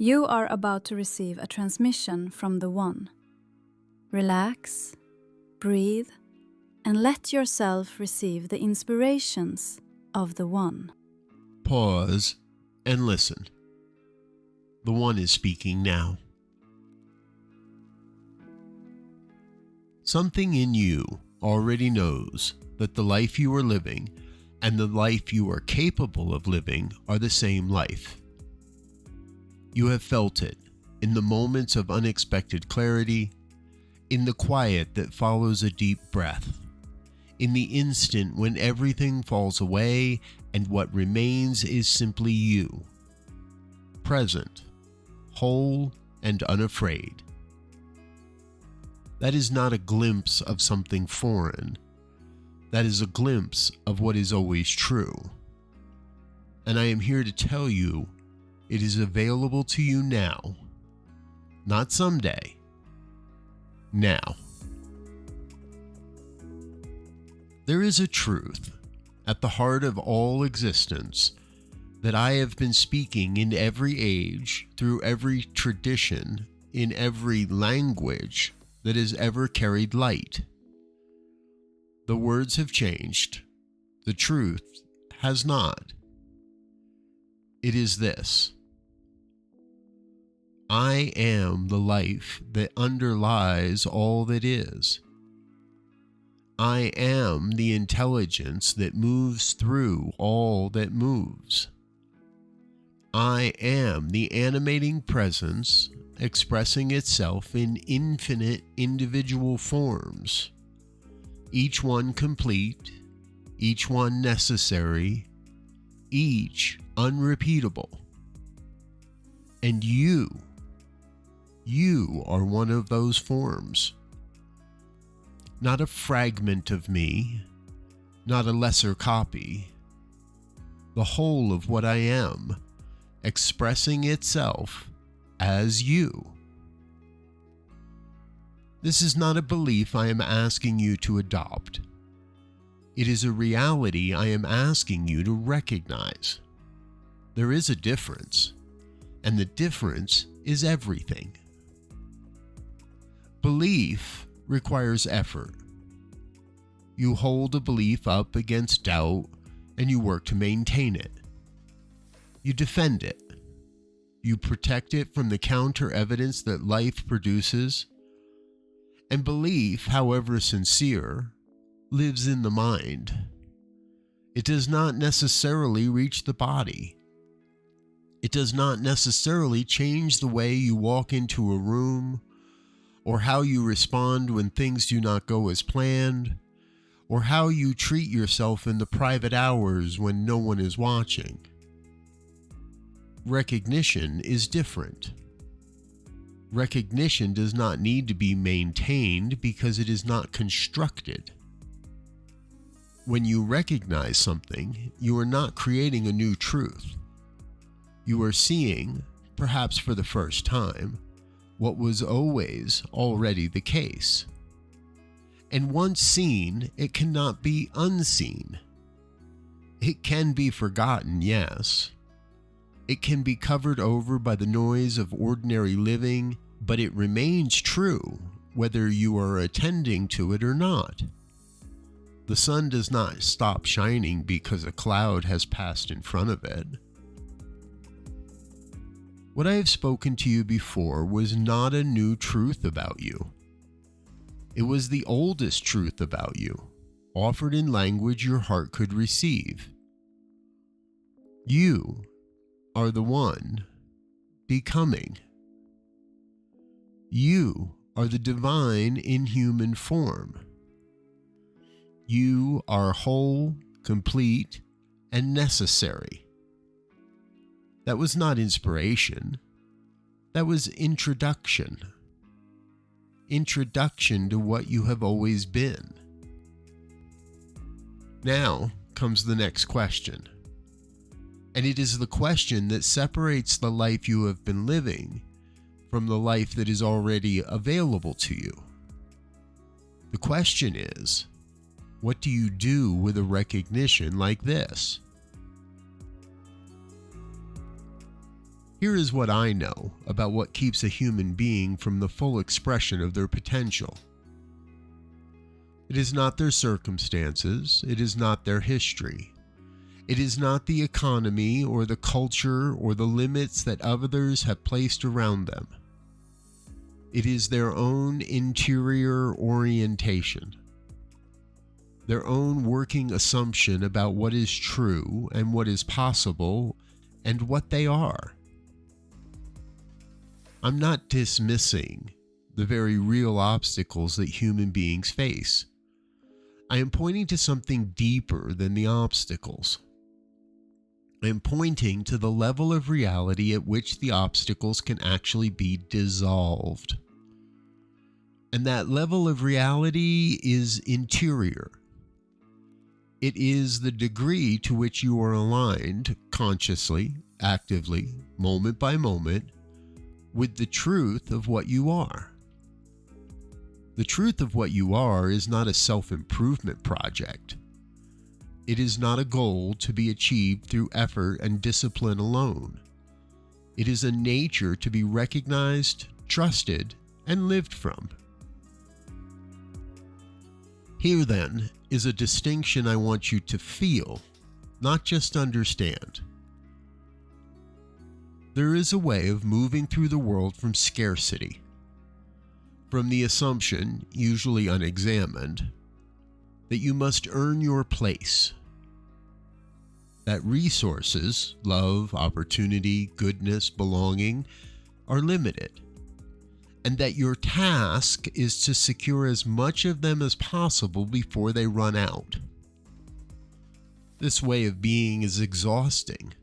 You are about to receive a transmission from the One. Relax, breathe, and let yourself receive the inspirations of the One. Pause and listen. The One is speaking now. Something in you already knows that the life you are living and the life you are capable of living are the same life. You have felt it in the moments of unexpected clarity, in the quiet that follows a deep breath, in the instant when everything falls away and what remains is simply you, present, whole, and unafraid. That is not a glimpse of something foreign. That is a glimpse of what is always true. And I am here to tell you it is available to you now, not someday, now. There is a truth at the heart of all existence that I have been speaking in every age, through every tradition, in every language that has ever carried light. The words have changed. The truth has not. It is this: I am the life that underlies all that is. I am the intelligence that moves through all that moves. I am the animating presence expressing itself in infinite individual forms, each one complete, each one necessary, each unrepeatable. And you are one of those forms. Not a fragment of me, not a lesser copy. The whole of what I am, expressing itself as you. This is not a belief I am asking you to adopt. It is a reality I am asking you to recognize. There is a difference, and the difference is everything. Belief requires effort. You hold a belief up against doubt, and you work to maintain it. You defend it. You protect it from the counter evidence that life produces. And belief, however sincere, lives in the mind. It does not necessarily reach the body. It does not necessarily change the way you walk into a room, or how you respond when things do not go as planned, or how you treat yourself in the private hours when no one is watching. Recognition is different. Recognition does not need to be maintained because it is not constructed. When you recognize something, you are not creating a new truth. You are seeing, perhaps for the first time, what was always already the case. And once seen, it cannot be unseen. It can be forgotten, yes. It can be covered over by the noise of ordinary living, but it remains true whether you are attending to it or not. The sun does not stop shining because a cloud has passed in front of it. What I have spoken to you before was not a new truth about you. It was the oldest truth about you, offered in language your heart could receive. You are the One becoming. You are the divine in human form. You are whole, complete, and necessary. That was not inspiration. That was introduction. Introduction to what you have always been. Now comes the next question. And it is the question that separates the life you have been living from the life that is already available to you. The question is, what do you do with a recognition like this? Here is what I know about what keeps a human being from the full expression of their potential. It is not their circumstances, it is not their history. It is not the economy or the culture or the limits that others have placed around them. It is their own interior orientation, their own working assumption about what is true and what is possible and what they are. I'm not dismissing the very real obstacles that human beings face. I am pointing to something deeper than the obstacles. I am pointing to the level of reality at which the obstacles can actually be dissolved. And that level of reality is interior. It is the degree to which you are aligned consciously, actively, moment by moment, with the truth of what you are. The truth of what you are is not a self-improvement project. It is not a goal to be achieved through effort and discipline alone. It is a nature to be recognized, trusted, and lived from. Here, then, is a distinction I want you to feel, not just understand. There is a way of moving through the world from scarcity, from the assumption, usually unexamined, that you must earn your place, that resources, love, opportunity, goodness, belonging, are limited, and that your task is to secure as much of them as possible before they run out. This way of being is exhausting.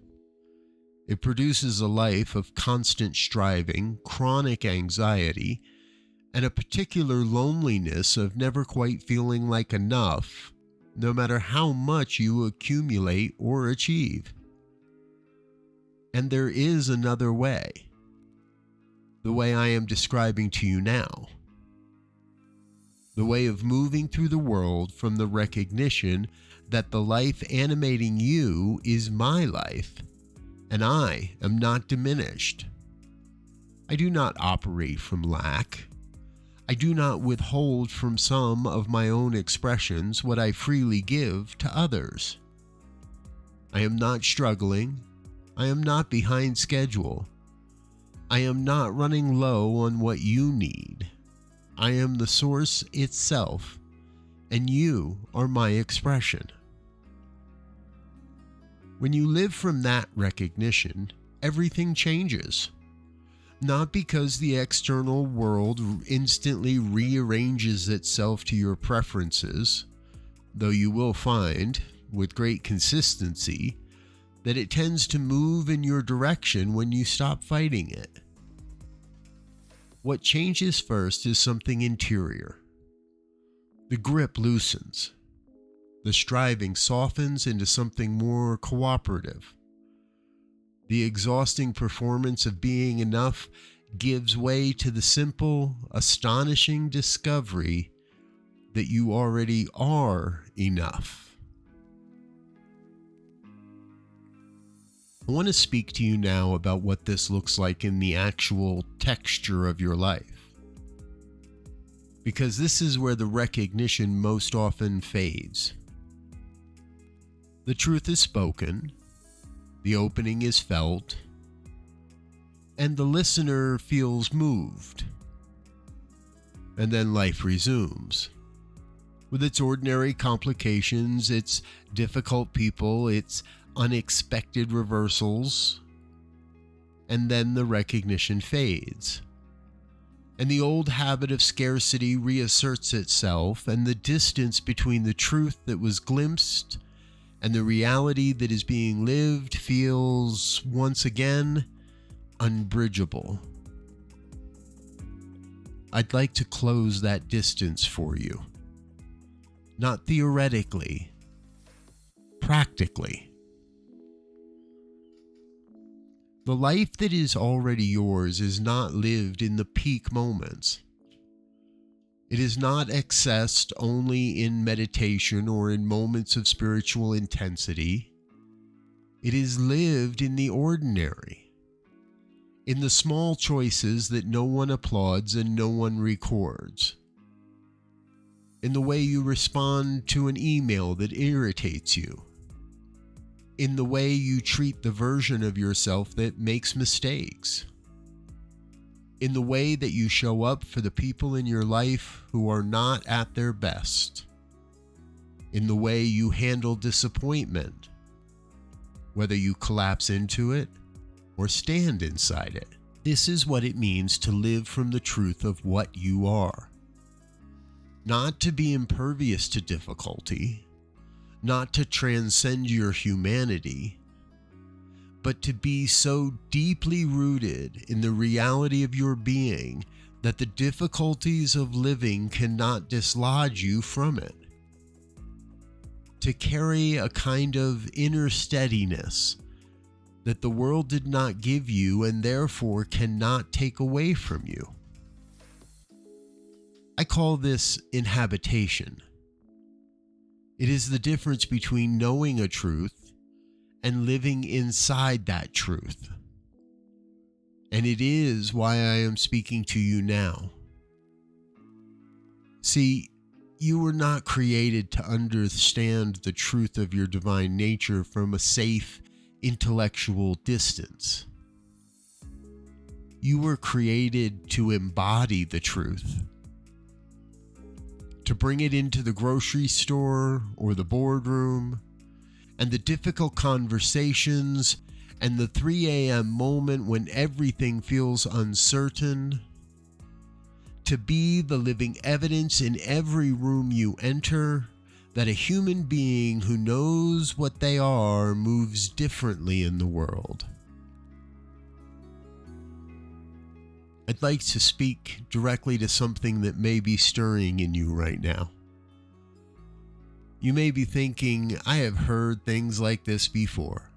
It produces a life of constant striving, chronic anxiety, and a particular loneliness of never quite feeling like enough, no matter how much you accumulate or achieve. And there is another way, the way I am describing to you now, the way of moving through the world from the recognition that the life animating you is my life, and I am not diminished. I do not operate from lack. I do not withhold from some of my own expressions what I freely give to others. I am not struggling. I am not behind schedule. I am not running low on what you need. I am the source itself, and you are my expression. When you live from that recognition, everything changes. Not because the external world instantly rearranges itself to your preferences, though you will find, with great consistency, that it tends to move in your direction when you stop fighting it. What changes first is something interior. The grip loosens. The striving softens into something more cooperative. The exhausting performance of being enough gives way to the simple, astonishing discovery that you already are enough. I want to speak to you now about what this looks like in the actual texture of your life, because this is where the recognition most often fades. The truth is spoken, the opening is felt, and the listener feels moved. And then life resumes, with its ordinary complications, its difficult people, its unexpected reversals, and then the recognition fades. And the old habit of scarcity reasserts itself, and the distance between the truth that was glimpsed and the reality that is being lived feels, once again, unbridgeable. I'd like to close that distance for you. Not theoretically, practically. The life that is already yours is not lived in the peak moments. It is not accessed only in meditation or in moments of spiritual intensity. It is lived in the ordinary. in the small choices that no one applauds and no one records, in the way you respond to an email that irritates you, in the way you treat the version of yourself that makes mistakes, in the way that you show up for the people in your life who are not at their best, in the way you handle disappointment, whether you collapse into it or stand inside it. This is what it means to live from the truth of what you are. Not to be impervious to difficulty, not to transcend your humanity, but to be so deeply rooted in the reality of your being that the difficulties of living cannot dislodge you from it. To carry a kind of inner steadiness that the world did not give you and therefore cannot take away from you. I call this inhabitation. It is the difference between knowing a truth and living inside that truth. And it is why I am speaking to you now. See, you were not created to understand the truth of your divine nature from a safe, intellectual distance. You were created to embody the truth, to bring it into the grocery store or the boardroom, and the difficult conversations and the 3 a.m. moment when everything feels uncertain, to be the living evidence in every room you enter that a human being who knows what they are moves differently in the world. I'd like to speak directly to something that may be stirring in you right now. You may be thinking, I have heard things like this before.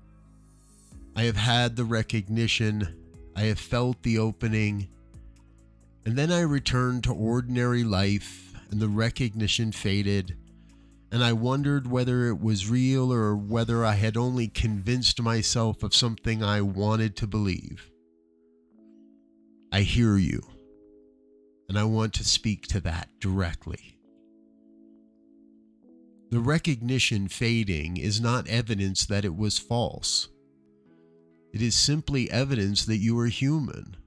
I have had the recognition, I have felt the opening, and then I returned to ordinary life and the recognition faded, and I wondered whether it was real or whether I had only convinced myself of something I wanted to believe. I hear you, and I want to speak to that directly. The recognition fading is not evidence that it was false. It is simply evidence that you are human.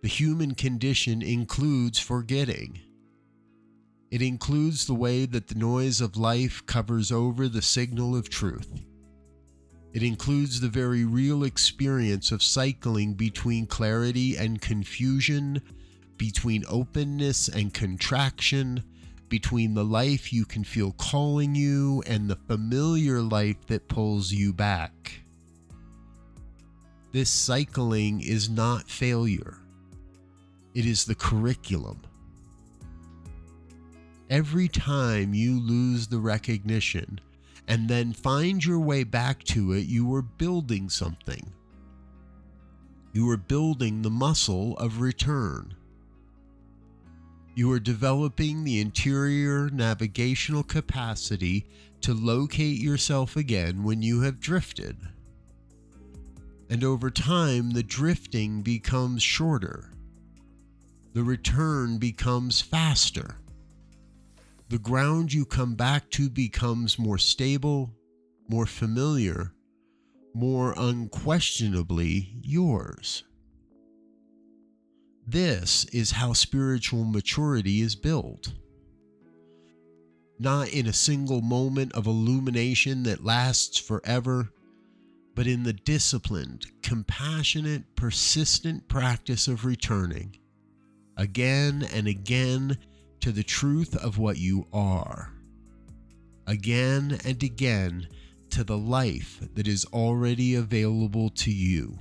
The human condition includes forgetting. It includes the way that the noise of life covers over the signal of truth. It includes the very real experience of cycling between clarity and confusion, between openness and contraction, between the life you can feel calling you and the familiar life that pulls you back. This cycling is not failure. It is the curriculum. Every time you lose the recognition and then find your way back to it, you are building something. You are building the muscle of return. You are developing the interior navigational capacity to locate yourself again when you have drifted. And over time, the drifting becomes shorter. The return becomes faster. The ground you come back to becomes more stable, more familiar, more unquestionably yours. This is how spiritual maturity is built. Not in a single moment of illumination that lasts forever, but in the disciplined, compassionate, persistent practice of returning, again and again, to the truth of what you are. Again and again, to the life that is already available to you.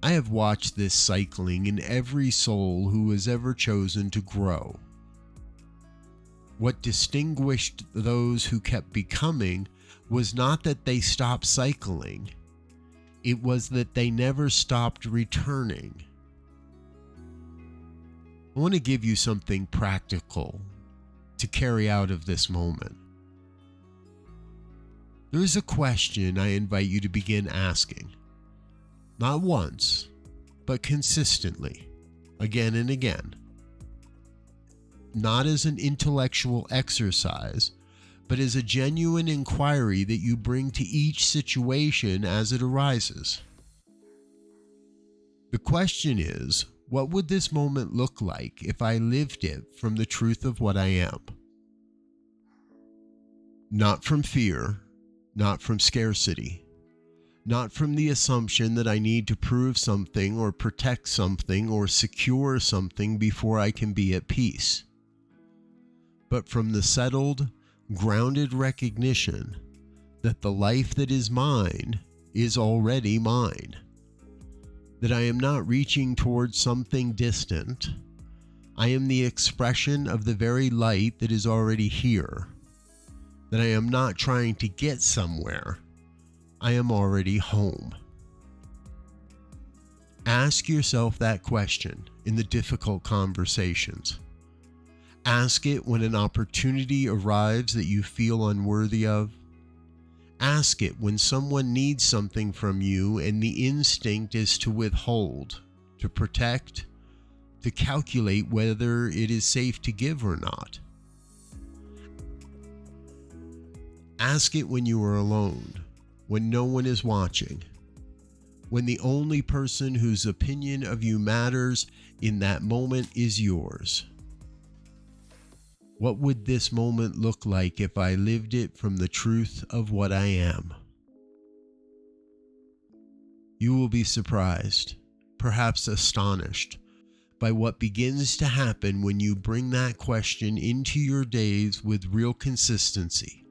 I have watched this cycling in every soul who has ever chosen to grow. What distinguished those who kept becoming was not that they stopped cycling, it was that they never stopped returning. I want to give you something practical to carry out of this moment. There is a question I invite you to begin asking. not once, but consistently, again and again. Not as an intellectual exercise, but as a genuine inquiry that you bring to each situation as it arises. The question is, what would this moment look like if I lived it from the truth of what I am? Not from fear, not from scarcity, not from the assumption that I need to prove something or protect something or secure something before I can be at peace, but from the settled, grounded recognition that the life that is mine is already mine. That I am not reaching towards something distant. I am the expression of the very light that is already here. That I am not trying to get somewhere. I am already home. Ask yourself that question in the difficult conversations. Ask it when an opportunity arrives that you feel unworthy of. Ask it when someone needs something from you and the instinct is to withhold, to protect, to calculate whether it is safe to give or not. Ask it when you are alone, when no one is watching, when the only person whose opinion of you matters in that moment is yours. What would this moment look like if I lived it from the truth of what I am? You will be surprised, perhaps astonished, by what begins to happen when you bring that question into your days with real consistency.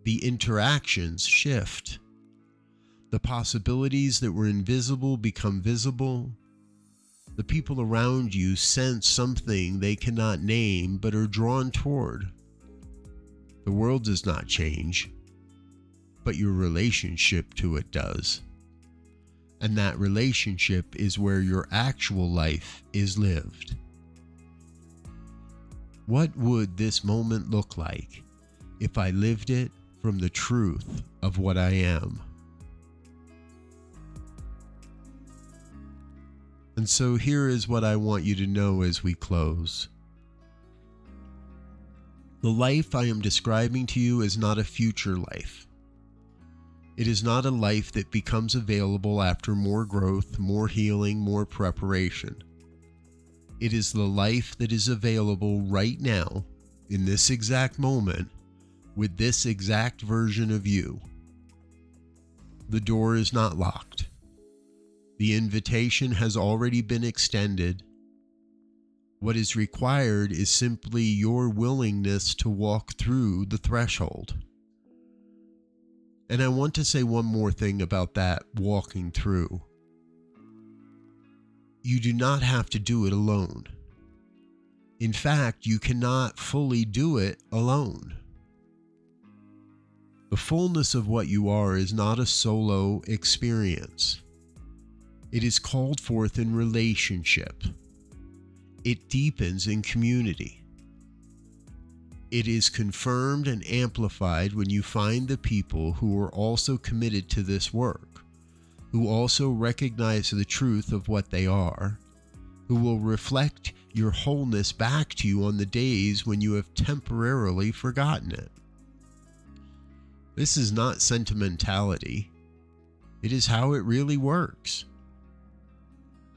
The interactions shift. The possibilities that were invisible become visible. The people around you sense something they cannot name but are drawn toward. The world does not change, but your relationship to it does. And that relationship is where your actual life is lived. What would this moment look like if I lived it from the truth of what I am? And so here is what I want you to know as we close. The life I am describing to you is not a future life. It is not a life that becomes available after more growth, more healing, more preparation. It is the life that is available right now, in this exact moment, with this exact version of you. The door is not locked. The invitation has already been extended. What is required is simply your willingness to walk through the threshold. And I want to say one more thing about that walking through. You do not have to do it alone. In fact, you cannot fully do it alone. The fullness of what you are is not a solo experience. It is called forth in relationship. It deepens in community. It is confirmed and amplified when you find the people who are also committed to this work, who also recognize the truth of what they are, who will reflect your wholeness back to you on the days when you have temporarily forgotten it. This is not sentimentality. It is how it really works.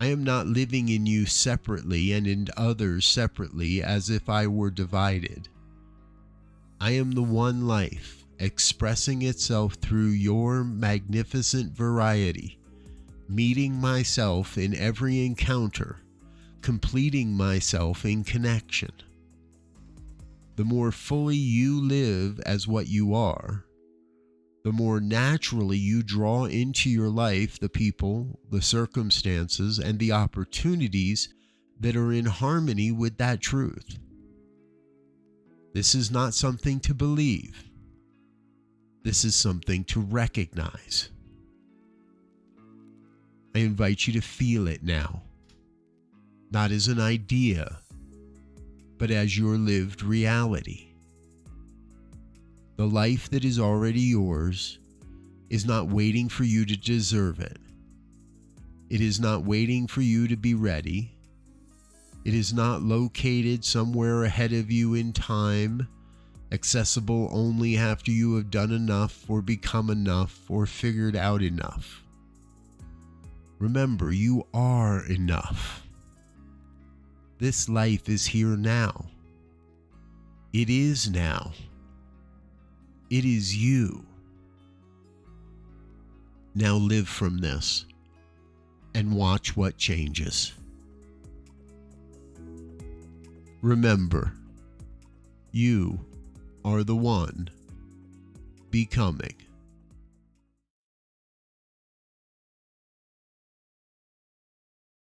I am not living in you separately and in others separately as if I were divided. I am the one life expressing itself through your magnificent variety, meeting myself in every encounter, completing myself in connection. The more fully you live as what you are, the more naturally you draw into your life the people, the circumstances, and the opportunities that are in harmony with that truth. This is not something to believe. This is something to recognize. I invite you to feel it now, not as an idea, but as your lived reality. The life that is already yours is not waiting for you to deserve it. It is not waiting for you to be ready. It is not located somewhere ahead of you in time, accessible only after you have done enough or become enough or figured out enough. Remember, you are enough. This life is here now. It is now. It is you. Now live from this and watch what changes. Remember, you are the one becoming.